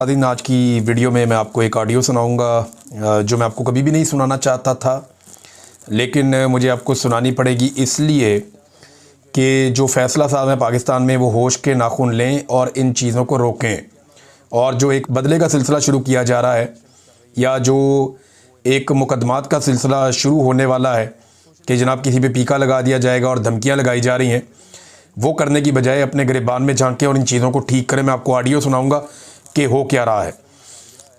दिन आज की वीडियो में मैं आपको एक ऑडियो सुनाऊंगा जो मैं आपको कभी भी नहीं सुनाना चाहता था, लेकिन मुझे आपको सुनानी पड़ेगी इसलिए कि जो फ़ैसला साहब हैं पाकिस्तान में वो होश के नाखून लें और इन चीज़ों को रोकें। और जो एक बदले का सिलसिला शुरू किया जा रहा है या जो एक मुकदमात का सिलसिला शुरू होने वाला है कि जनाब किसी पे पीका लगा दिया जाएगा और धमकियाँ लगाई जा रही हैं, वो करने की बजाय अपने गिरबान में झांकें और इन चीज़ों को ठीक करें। मैं आपको ऑडियो सुनाऊँगा कि हो क्या रहा है।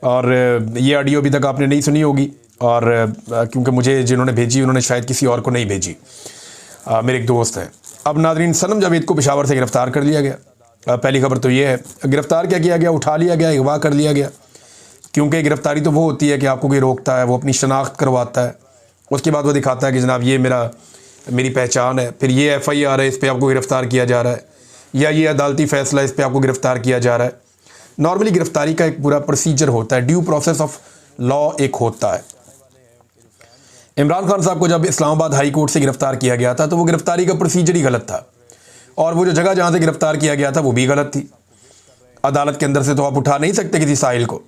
और ये ऑडियो अभी तक आपने नहीं सुनी होगी, और क्योंकि मुझे जिन्होंने भेजी उन्होंने शायद किसी और को नहीं भेजी, मेरे एक दोस्त हैं। अब नाज़रीन, सनम जावेद को पेशावर से गिरफ़्तार कर लिया गया। पहली खबर तो ये है, गिरफ़्तार क्या किया गया, उठा लिया गया, अगवा कर लिया गया। क्योंकि गिरफ़्तारी तो वो होती है कि आपको कोई रोकता है, वो अपनी शनाख्त करवाता है, उसके बाद वो दिखाता है कि जनाब ये मेरी पहचान है, फिर ये FIR है, इस पर आपको गिरफ़्तार किया जा रहा है, या ये अदालती फ़ैसला, इस पर आपको गिरफ़्तार किया जा रहा है। नॉर्मली गिरफ्तारी का एक पूरा प्रोसीजर होता है, ड्यू प्रोसेस ऑफ लॉ एक होता है। इमरान खान साहब को जब इस्लामाबाद हाई कोर्ट से गिरफ्तार किया गया था तो वो गिरफ्तारी का प्रोसीजर ही गलत था, और वो जो जगह जहां से गिरफ्तार किया गया था वो भी गलत थी। अदालत के अंदर से तो आप उठा नहीं सकते किसी साहिल को।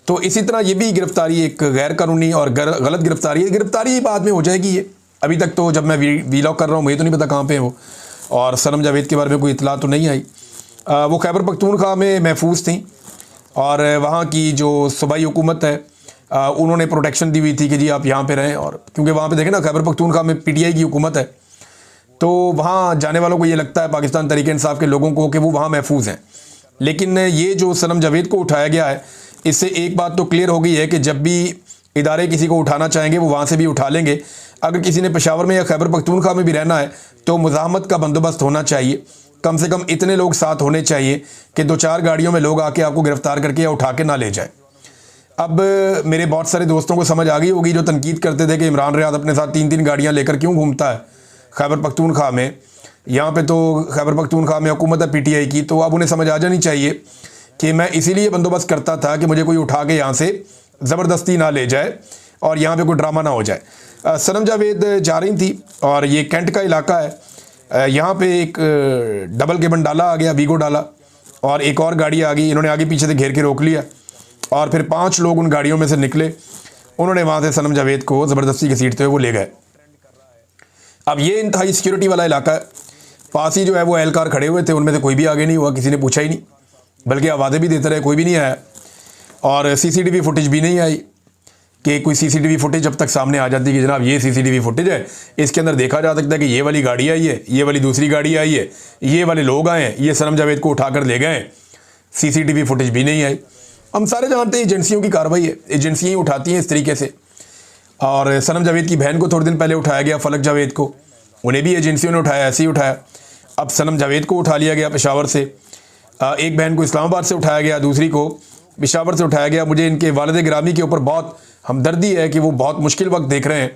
तो इसी तरह ये भी गिरफ्तारी एक गैर कानूनी और गलत गिरफ्तारी है। गिरफ्तारी बाद में हो जाएगी। ये अभी तक तो जब मैं वीलॉग कर रहा हूँ मुझे तो नहीं पता कहाँ पे हो, और सनम जावेद के बारे में कोई इतला तो नहीं आई। वो खैबर पख्तूनख्वा में महफूज थी, और वहाँ की जो सूबाई हुकूमत है उन्होंने प्रोटेक्शन दी हुई थी कि जी आप यहाँ पे रहें। और क्योंकि वहाँ पे देखें ना, खैबर पख्तूनख्वा में PTI की हुकूमत है, तो वहाँ जाने वालों को ये लगता है, पाकिस्तान तहरीक इंसाफ के लोगों को, कि वो वहाँ महफूज हैं। लेकिन ये जो सनम जावेद को उठाया गया है, इससे एक बात तो क्लियर हो गई है कि जब भी इदारे किसी को उठाना चाहेंगे वो वहाँ से भी उठा लेंगे। अगर किसी ने पेशावर में या खैबर पख्तूनख्वा में भी रहना है तो मुज़ाहमत का बंदोबस्त होना चाहिए। कम से कम इतने लोग साथ होने चाहिए कि 2-4 गाड़ियों में लोग आके आपको गिरफ्तार करके या उठा के ना ले जाए। अब मेरे बहुत सारे दोस्तों को समझ आ गई होगी जो तनकीद करते थे कि इमरान रियाद अपने साथ 3-3 गाड़ियां लेकर क्यों घूमता है खैबर पख्तूनख्वा में। यहाँ पे तो खैबर पख्तूनख्वा में हुकूमत है PTI की, तो अब उन्हें समझ आ जानी चाहिए कि मैं इसीलिए बंदोबस्त करता था कि मुझे कोई उठा के यहाँ से ज़बरदस्ती ना ले जाए और यहाँ पर कोई ड्रामा ना हो जाए। सनम जावेद जा रही थी और ये कैंट का इलाका है। यहाँ पे एक डबल केबन डाला आ गया, वीगो डाला, और एक और गाड़ी आ गई। इन्होंने आगे पीछे से घेर के रोक लिया और फिर 5 लोग उन गाड़ियों में से निकले। उन्होंने वहाँ से सनम जावेद को ज़बरदस्ती घसीटते हुए वो ले गए। अब ये इंतहाई सिक्योरिटी वाला इलाका है। पास ही जो है वो एहलकार खड़े हुए थे, उनमें से कोई भी आगे नहीं हुआ, किसी ने पूछा ही नहीं, बल्कि आवाज़ें भी देते रहे, कोई भी नहीं आया। और CCTV फुटेज भी नहीं आई कि कोई CCTV फुटेज जब तक सामने आ जाती कि जनाब ये CCTV फुटेज है, इसके अंदर देखा जा सकता है कि ये वाली गाड़ी आई है, ये वाली दूसरी गाड़ी आई है, ये वाले लोग आए हैं, ये सनम जावेद को उठाकर ले गए। CCTV फुटेज भी नहीं आई। हम सारे जानते हैं एजेंसियों की कार्रवाई है, एजेंसियाँ ही उठाती हैं इस तरीके से। और सनम जावेद की बहन को थोड़े दिन पहले उठाया गया, फलक जावेद को, उन्हें भी एजेंसियों ने उठाया, ऐसे ही उठाया। अब सनम जावेद को उठा लिया गया पेशावर से, एक बहन को इस्लामाबाद से उठाया गया, दूसरी को पेशावर से उठाया गया। मुझे इनके वालिद गिरामी के ऊपर बहुत हमदर्दी है कि वो बहुत मुश्किल वक्त देख रहे हैं।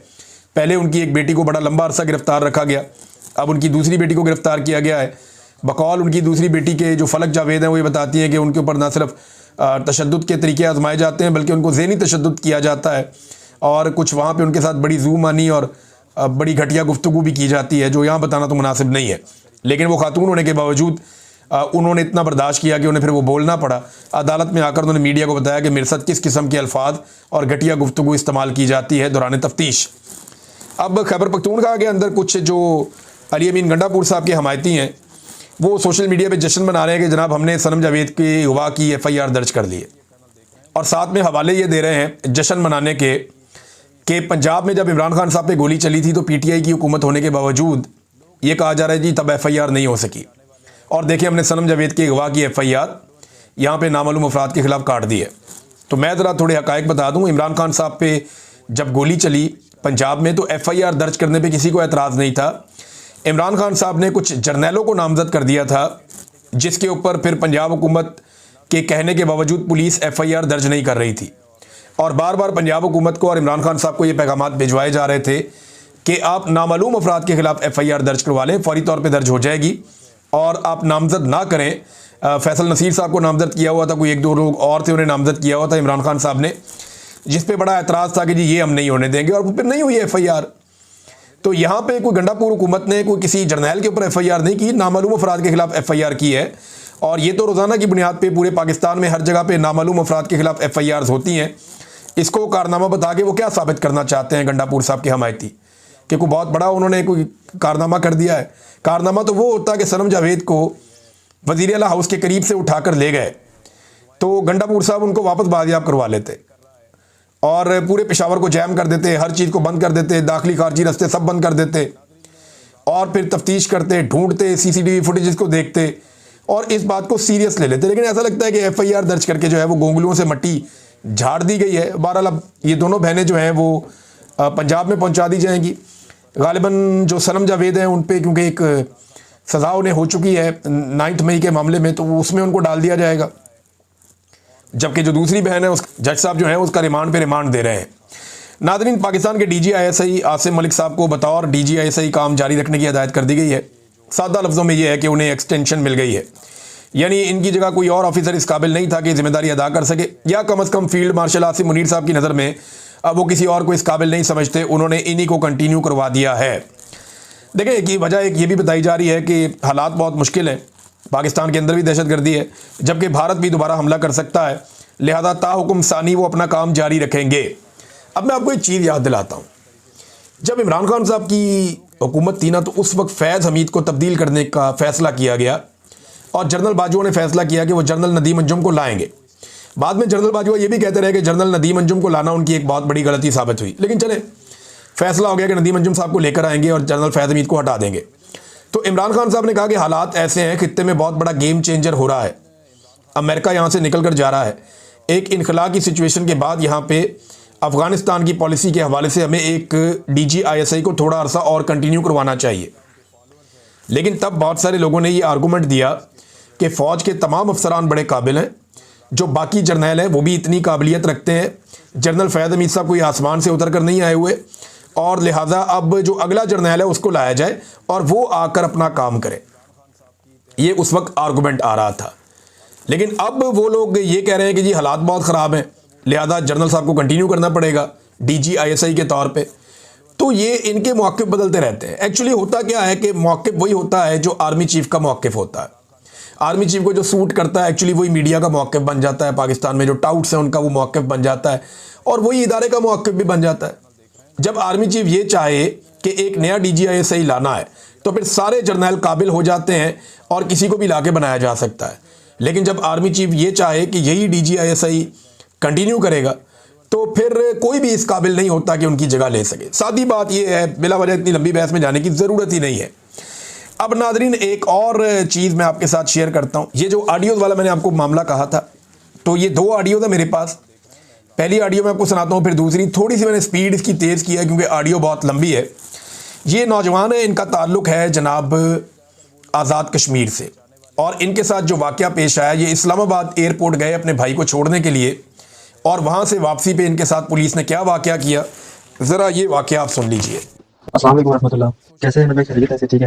पहले उनकी एक बेटी को बड़ा लंबा अरसा गिरफ्तार रखा गया, अब उनकी दूसरी बेटी को गिरफ्तार किया गया है। बकौल उनकी दूसरी बेटी के जो फलक जावेद हैं वो ये बताती हैं कि उनके ऊपर ना सिर्फ तशद्दुद के तरीके आजमाए जाते हैं बल्कि उनको ज़हनी तशद्दुद किया जाता है, और कुछ वहाँ पर उनके साथ बड़ी ज़ूमानी और बड़ी घटिया गुफ्तगू भी की जाती है, जो यहाँ बताना तो मुनासिब नहीं है। लेकिन वो खातून होने के बावजूद उन्होंने इतना बर्दाश्त किया कि उन्हें फिर वो बोलना पड़ा। अदालत में आकर उन्होंने मीडिया को बताया कि मेरे साथ किस किस्म के अल्फाज और घटिया गुफ्तगू इस्तेमाल की जाती है दौरान तफ्तीश। अब खैबर पख्तूनख्वा के अंदर कुछ जो अली अमीन गंडापुर साहब के हमायती हैं वो सोशल मीडिया पे जश्न मना रहे हैं कि जनाब हमने सनम जावेद की अगवा की FIR दर्ज कर ली है, और साथ में हवाले ये दे रहे हैं जश्न मनाने के कि पंजाब में जब इमरान खान साहब पे गोली चली थी तो PTI की हुकूमत होने के बावजूद ये कहा जा रहा है जी तब FIR नहीं हो सकी, और देखिए हमने सनम जावेद की अगवा की FIR यहाँ पे नामालूम अफराद के खिलाफ काट दी है। तो मैं ज़रा थोड़े हक़ाइक़ बता दूँ। इमरान खान साहब पे जब गोली चली पंजाब में तो FIR दर्ज करने पे किसी को एतराज़ नहीं था। इमरान खान साहब ने कुछ जर्नैलों को नामज़द कर दिया था, जिसके ऊपर फिर पंजाब हुकूमत के कहने के बावजूद पुलिस FIR दर्ज नहीं कर रही थी, और बार बार पंजाब हुकूमत को और इमरान खान साहब को ये पैगामात भिजवाए जा रहे थे कि आप नामालूम अफराद के खिलाफ FIR दर्ज करवा लें, फौरी तौर पर दर्ज हो जाएगी, और आप नामज़द ना करें। फैसल नसीर साहब को नामज़द किया हुआ था, कोई 1-2 लोग और थे, उन्हें नामज़द किया हुआ था इमरान खान साहब ने, जिस पे बड़ा एतराज़ था कि जी ये हम नहीं होने देंगे, और फिर नहीं हुई FIR। तो यहाँ पे कोई गंडापुर हुकूमत ने कोई किसी जर्नैल के ऊपर FIR नहीं की, नामालूम अफराद के खिलाफ FIR की है, और ये तो रोज़ाना की बुनियाद पे पूरे पाकिस्तान में हर जगह पे नामालूम अफराद के खिलाफ FIRs होती हैं। इसको कारनामा बता के वो क्या साबित करना चाहते हैं गंडापुर साहब के हमायती, कि कोई बहुत बड़ा उन्होंने कोई कारनामा कर दिया है। कारनामा तो वो होता है कि सनम जावेद को वज़ीर आला हाउस के करीब से उठाकर ले गए तो गंडापुर साहब उनको वापस बाजियाब करवा लेते और पूरे पेशावर को जैम कर देते, हर चीज़ को बंद कर देते, दाखिली खारजी रास्ते सब बंद कर देते और फिर तफ्तीश करते, ढूंढते, CCTV फुटेजेस को देखते और इस बात को सीरियस ले लेते। लेकिन ऐसा लगता है कि FIR दर्ज करके जो है वो गोंगलुओं से मट्टी झाड़ दी गई है। बहरहाल अब ये दोनों बहनें जो हैं वो पंजाब में पहुंचा दी जाएंगी। गालिबन जो सनम जावेद हैं उन पे क्योंकि एक सज़ा उन्हें हो चुकी है 9 मई के मामले में, तो उसमें उनको डाल दिया जाएगा। जबकि जो दूसरी बहन है उस जज साहब जो है उसका रिमांड पे रिमांड दे रहे हैं। नाज़रीन, पाकिस्तान के DG ISI आसिम मलिक साहब को बतौर DG ISI काम जारी रखने की हिदायत कर दी गई है। सादा लफ्ज़ों में यह है कि उन्हें एक्सटेंशन मिल गई है, यानी इनकी जगह कोई और ऑफिसर इस काबिल नहीं था कि जिम्मेदारी अदा कर सके, या कम अज़ कम फील्ड मार्शल आसिम मुनीर साहब की नज़र में अब वो किसी और को इस काबिल नहीं समझते, उन्होंने इन्हीं को कंटिन्यू करवा दिया है। देखिए कि वजह एक ये भी बताई जा रही है कि हालात बहुत मुश्किल हैं, पाकिस्तान के अंदर भी दहशतगर्दी है, जबकि भारत भी दोबारा हमला कर सकता है, लिहाजा ताहुकुम सानी वो अपना काम जारी रखेंगे। अब मैं आपको एक चीज़ याद दिलाता हूँ, जब इमरान खान साहब की हुकूमत थी ना तो उस वक्त फैज़ हमीद को तब्दील करने का फ़ैसला किया गया और जनरल बाजवा ने फैसला किया कि वो जनरल नदीम अंजुम को लाएंगे। बाद में जनरल बाजवा ये भी कहते रहे कि जनरल नदीम अंजुम को लाना उनकी एक बहुत बड़ी गलती साबित हुई, लेकिन चले फैसला हो गया कि नदीम अंजुम साहब को लेकर आएंगे और जनरल फैज़ हमीद को हटा देंगे। तो इमरान खान साहब ने कहा कि हालात ऐसे हैं, खित्ते में बहुत बड़ा गेम चेंजर हो रहा है, अमेरिका यहाँ से निकल कर जा रहा है, एक इनखला की सिचुएशन के बाद यहाँ पे अफ़गानिस्तान की पॉलिसी के हवाले से हमें एक DG ISI को थोड़ा अरसा और कंटिन्यू करवाना चाहिए। लेकिन तब बहुत सारे लोगों ने ये आर्गूमेंट दिया कि फ़ौज के तमाम अफसरान बड़े काबिल हैं, जो बाकी जर्नैल हैं वो भी इतनी काबिलियत रखते हैं, जनरल फैज़ हमीद साहब कोई आसमान से उतर कर नहीं आए हुए, और लिहाजा अब जो अगला जर्नैल है उसको लाया जाए और वो आकर अपना काम करे। ये उस वक्त आर्गूमेंट आ रहा था। लेकिन अब वो लोग ये कह रहे हैं कि जी हालात बहुत ख़राब हैं, लिहाजा जनरल साहब को कंटिन्यू करना पड़ेगा DG ISI के तौर पे। तो ये इनके मौक़िफ़ बदलते रहते हैं। एक्चुअली होता क्या है कि मौक़िफ़ वही होता है जो आर्मी चीफ़ का मौक़िफ़ होता है। आर्मी चीफ़ को जो सूट करता है एक्चुअली वही मीडिया का मौक़िफ़ बन जाता है, पाकिस्तान में जो टाउट्स हैं उनका वो मौक़िफ़ बन जाता है और वही इदारे का मौक़िफ़ भी बन जाता है। जब आर्मी चीफ़ ये चाहे कि एक नया DG ISI लाना है तो फिर सारे जर्नैल काबिल हो जाते हैं और किसी को भी ला के बनाया जा सकता है। लेकिन जब आर्मी चीफ़ ये चाहे कि यही DG ISI कंटिन्यू करेगा तो फिर कोई भी इस काबिल नहीं होता कि उनकी जगह ले सके। सादी बात यह है, बिला वजह इतनी लंबी बहस में जाने की ज़रूरत ही नहीं है। अब नाज़रीन, एक और चीज़ मैं आपके साथ शेयर करता हूँ। ये जो ऑडियोज़ वाला मैंने आपको मामला कहा था, तो ये 2 ऑडियो था मेरे पास। पहली ऑडियो मैं आपको सुनाता हूँ, फिर दूसरी थोड़ी सी मैंने स्पीड इसकी तेज़ की है क्योंकि ऑडियो बहुत लंबी है। ये नौजवान है, इनका ताल्लुक़ है जनाब आज़ाद कश्मीर से, और इनके साथ जो वाक़या पेश आया, ये इस्लामाबाद एयरपोर्ट गए अपने भाई को छोड़ने के लिए और वहाँ से वापसी पे इनके साथ पुलिस ने क्या वाक़या किया, ज़रा ये वाक़या आप सुन लीजिए। अस्सलाम वालेकुम रहमतुल्लाह। कैसे हैं? मैं खैरियत से, ठीक है।